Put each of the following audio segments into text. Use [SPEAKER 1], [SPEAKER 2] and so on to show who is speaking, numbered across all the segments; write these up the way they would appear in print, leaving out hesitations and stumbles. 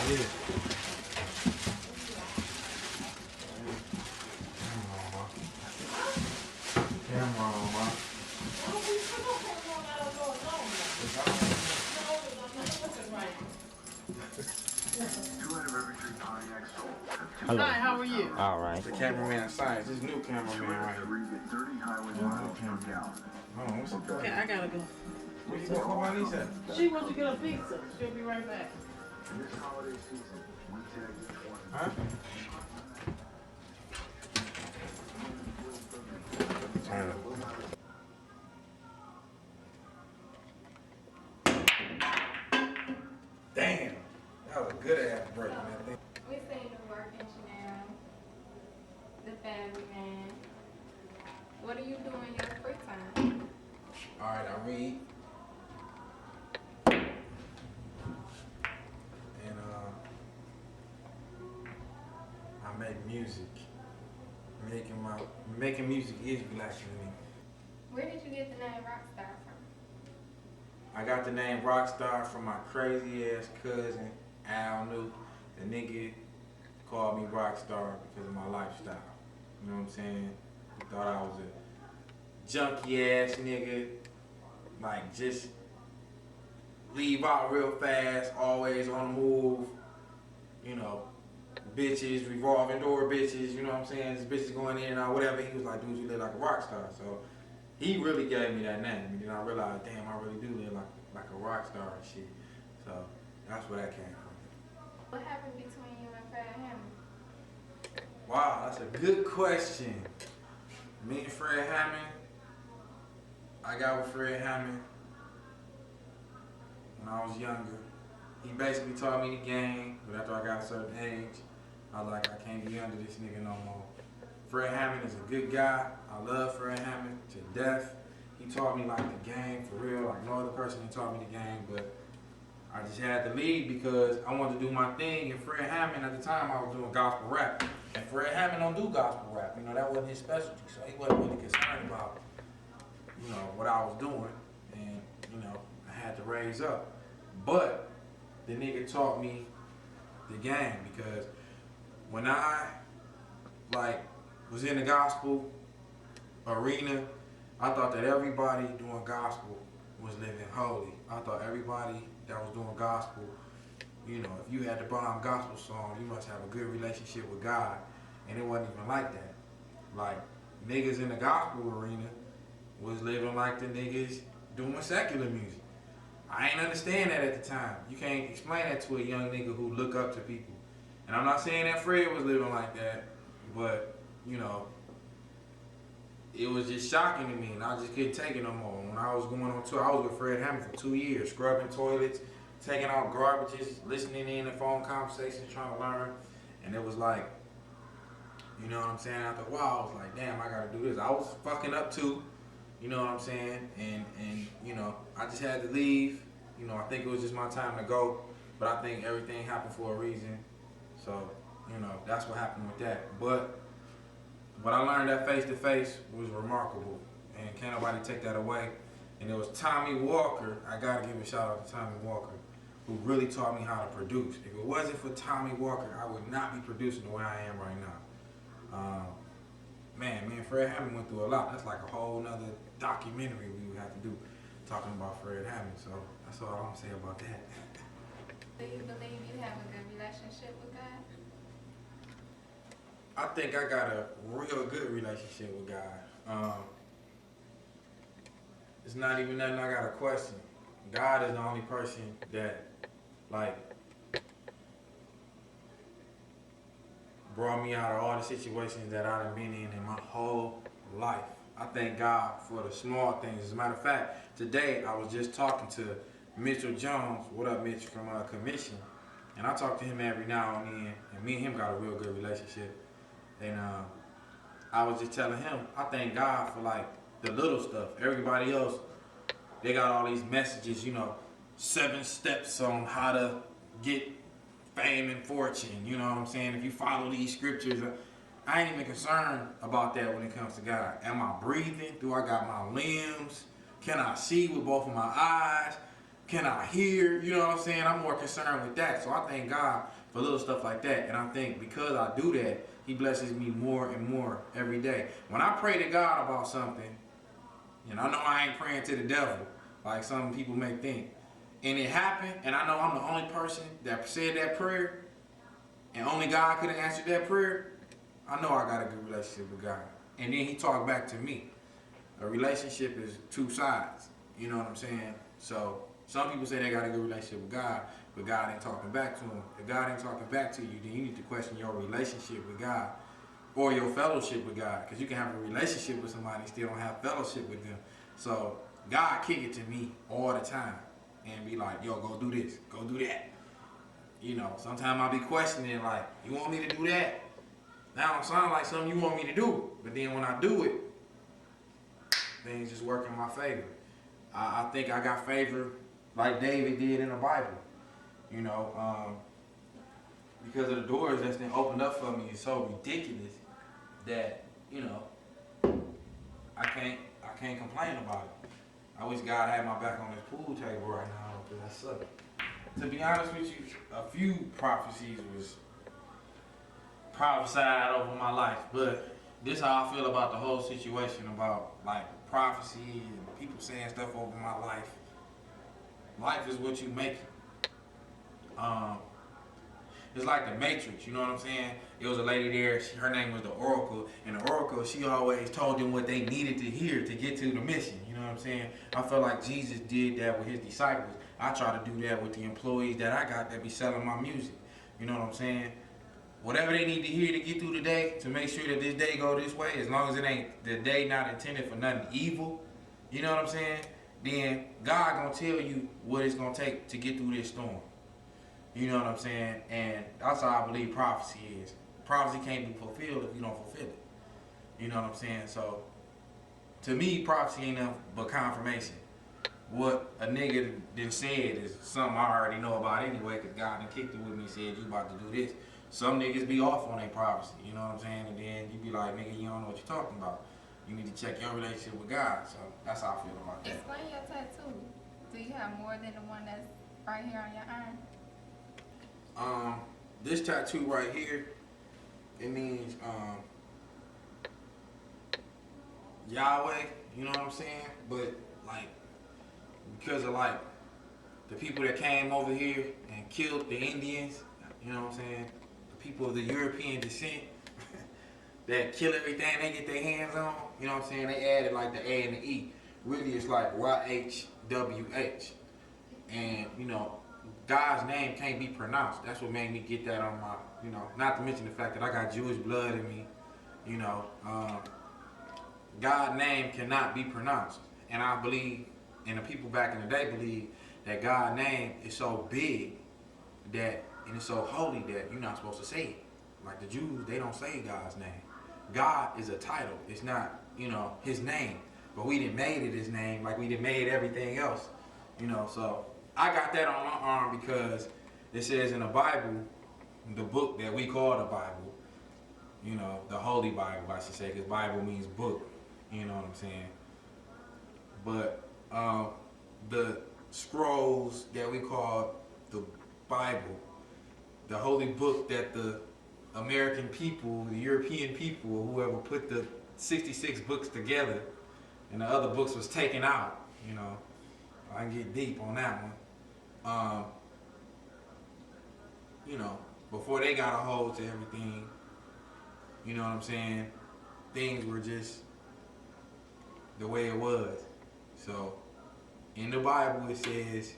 [SPEAKER 1] Camera on, man.
[SPEAKER 2] Hello.
[SPEAKER 3] Hi, how are you?
[SPEAKER 2] All right.
[SPEAKER 1] The cameraman of science. This new cameraman right here. Hold on, what's up?
[SPEAKER 3] Okay, I gotta go.
[SPEAKER 1] Where you going? Where my niece at?
[SPEAKER 3] She wants to get a pizza. She'll be right back.
[SPEAKER 1] Huh? Damn, that was a good ass break, man.
[SPEAKER 4] We seen the work in Gennaro, the family man. What do you do in your free time?
[SPEAKER 1] Alright, I read. And I make music. Making music is relaxing to me.
[SPEAKER 4] Where did you get the name Rockstar from?
[SPEAKER 1] I got the name Rockstar from my crazy ass cousin, Al Nuke. The nigga called me Rockstar because of my lifestyle. You know what I'm saying? He thought I was a junky ass nigga. Like, just leave out real fast, always on the move. You know, bitches, revolving door bitches, you know what I'm saying? This bitches going in and out, whatever. He was like, dude, you live like a rock star. So he really gave me that name. And then I realized, damn, I really do live like a rock star and shit. So that's where that came from.
[SPEAKER 4] What happened between you and Fred Hammond?
[SPEAKER 1] Wow, that's a good question. Me and Fred Hammond, I got with Fred Hammond when I was younger. He basically taught me the game, but after I got a certain age, I was like, I can't be under this nigga no more. Fred Hammond is a good guy. I love Fred Hammond to death. He taught me like the game for real, like no other person taught me the game, but I just had to leave because I wanted to do my thing, and Fred Hammond at the time I was doing gospel rap. And Fred Hammond don't do gospel rap, you know, that wasn't his specialty, so he wasn't really concerned about, you know, what I was doing, and, you know, I had to raise up. But the nigga taught me the game because when I, like, was in the gospel arena, I thought that everybody doing gospel was living holy. I thought everybody that was doing gospel, you know, if you had the bomb gospel song, you must have a good relationship with God. And it wasn't even like that. Like, niggas in the gospel arena was living like the niggas doing secular music. I ain't understand that at the time. You can't explain that to a young nigga who look up to people. And I'm not saying that Fred was living like that, but, you know, it was just shocking to me, and I just couldn't take it no more. When I was going on tour, I was with Fred Hammond for 2 years, scrubbing toilets, taking out garbages, listening in to phone conversations, trying to learn. And it was like, you know what I'm saying? After a while, I was like, damn, I gotta do this. I was fucking up too, you know what I'm saying? And you know, I just had to leave. You know, I think it was just my time to go, but I think everything happened for a reason. So, you know, that's what happened with that. But what I learned that face to face was remarkable, and can't nobody take that away. And it was Tommy Walker. I gotta give a shout out to Tommy Walker, who really taught me how to produce. If it wasn't for Tommy Walker, I would not be producing the way I am right now. Man, me and Fred Hammond went through a lot. That's like a whole nother documentary we would have to do talking about Fred Hammond. So that's all I'm gonna say about that.
[SPEAKER 4] Do you believe you have a good relationship with God?
[SPEAKER 1] I think I got a real good relationship with God. It's not even nothing I got to question. God is the only person that, like, brought me out of all the situations that I've been in my whole life. I thank God for the small things. As a matter of fact, today I was just talking to Mitchell Jones. What up, Mitch, from Commission. And I talk to him every now and then, and me and him got a real good relationship. And I was just telling him, I thank God for, like, the little stuff. Everybody else, they got all these messages, you know, 7 steps on how to get fame and fortune, you know what I'm saying? If you follow these scriptures, I ain't even concerned about that when it comes to God. Am I breathing? Do I got my limbs? Can I see with both of my eyes? Can I hear? You know what I'm saying? I'm more concerned with that. So I thank God for little stuff like that. And I think because I do that, he blesses me more and more every day. When I pray to God about something, and I know I ain't praying to the devil, like some people may think, and it happened, and I know I'm the only person that said that prayer, and only God could have answered that prayer, I know I got a good relationship with God. And then he talked back to me. A relationship is two sides. You know what I'm saying? So some people say they got a good relationship with God, but God ain't talking back to them. If God ain't talking back to you, then you need to question your relationship with God or your fellowship with God. Because you can have a relationship with somebody and still don't have fellowship with them. So God kick it to me all the time and be like, yo, go do this, go do that. You know, sometimes I'll be questioning like, you want me to do that? That don't sound like something you want me to do. But then when I do it, things just work in my favor. I think I got favor like David did in the Bible. You know, because of the doors that's been opened up for me is so ridiculous that, you know, I can't complain about it. I wish God had my back on this pool table right now because that sucked. To be honest with you, a few prophecies was prophesied over my life, but this is how I feel about the whole situation about like prophecy and people saying stuff over my life. Life is what you make it. It's like the Matrix, you know what I'm saying? It was a lady there, her name was the Oracle, and the Oracle, she always told them what they needed to hear to get to the mission, you know what I'm saying? I feel like Jesus did that with his disciples. I try to do that with the employees that I got that be selling my music, you know what I'm saying? Whatever they need to hear to get through the day, to make sure that this day go this way, as long as it ain't the day not intended for nothing evil, you know what I'm saying? Then God gonna tell you what it's gonna take to get through this storm. You know what I'm saying? And that's how I believe prophecy is. Prophecy can't be fulfilled if you don't fulfill it. You know what I'm saying? So, to me, prophecy ain't nothing but confirmation. What a nigga done said is something I already know about anyway, because God done kicked it with me and said, you about to do this. Some niggas be off on their prophecy, you know what I'm saying? And then you be like, nigga, you don't know what you're talking about. You need to check your relationship with God. So, that's how I feel about that.
[SPEAKER 4] Explain your tattoo. Do you have more than the one that's right here on your arm?
[SPEAKER 1] This tattoo right here, it means Yahweh, you know what I'm saying? But like because of like the people that came over here and killed the Indians, you know what I'm saying? The people of the European descent that kill everything they get their hands on, you know what I'm saying? They added like the A and the E. Really it's like YHWH. And you know, God's name can't be pronounced. That's what made me get that on my, you know, not to mention the fact that I got Jewish blood in me, you know. God's name cannot be pronounced. And I believe, and the people back in the day believe, that God's name is so big that, and it's so holy that you're not supposed to say it. Like the Jews, they don't say God's name. God is a title. It's not, you know, his name. But we done made it his name like we done made everything else, you know, so. I got that on my arm because it says in the Bible, the book that we call the Bible, you know, the Holy Bible, I should say, because Bible means book, you know what I'm saying? But the scrolls that we call the Bible, the holy book that the American people, the European people, whoever put the 66 books together and the other books was taken out, you know, I can get deep on that one. You know, before they got a hold to everything, you know what I'm saying, things were just the way it was. So, in the Bible it says,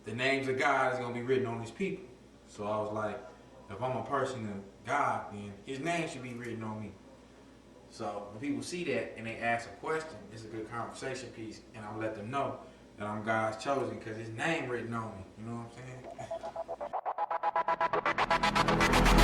[SPEAKER 1] the names of God is going to be written on his people. So I was like, if I'm a person of God, then his name should be written on me. So when people see that and they ask a question, it's a good conversation piece, and I'll let them know that I'm God's chosen because his name written on me. You know what I'm saying?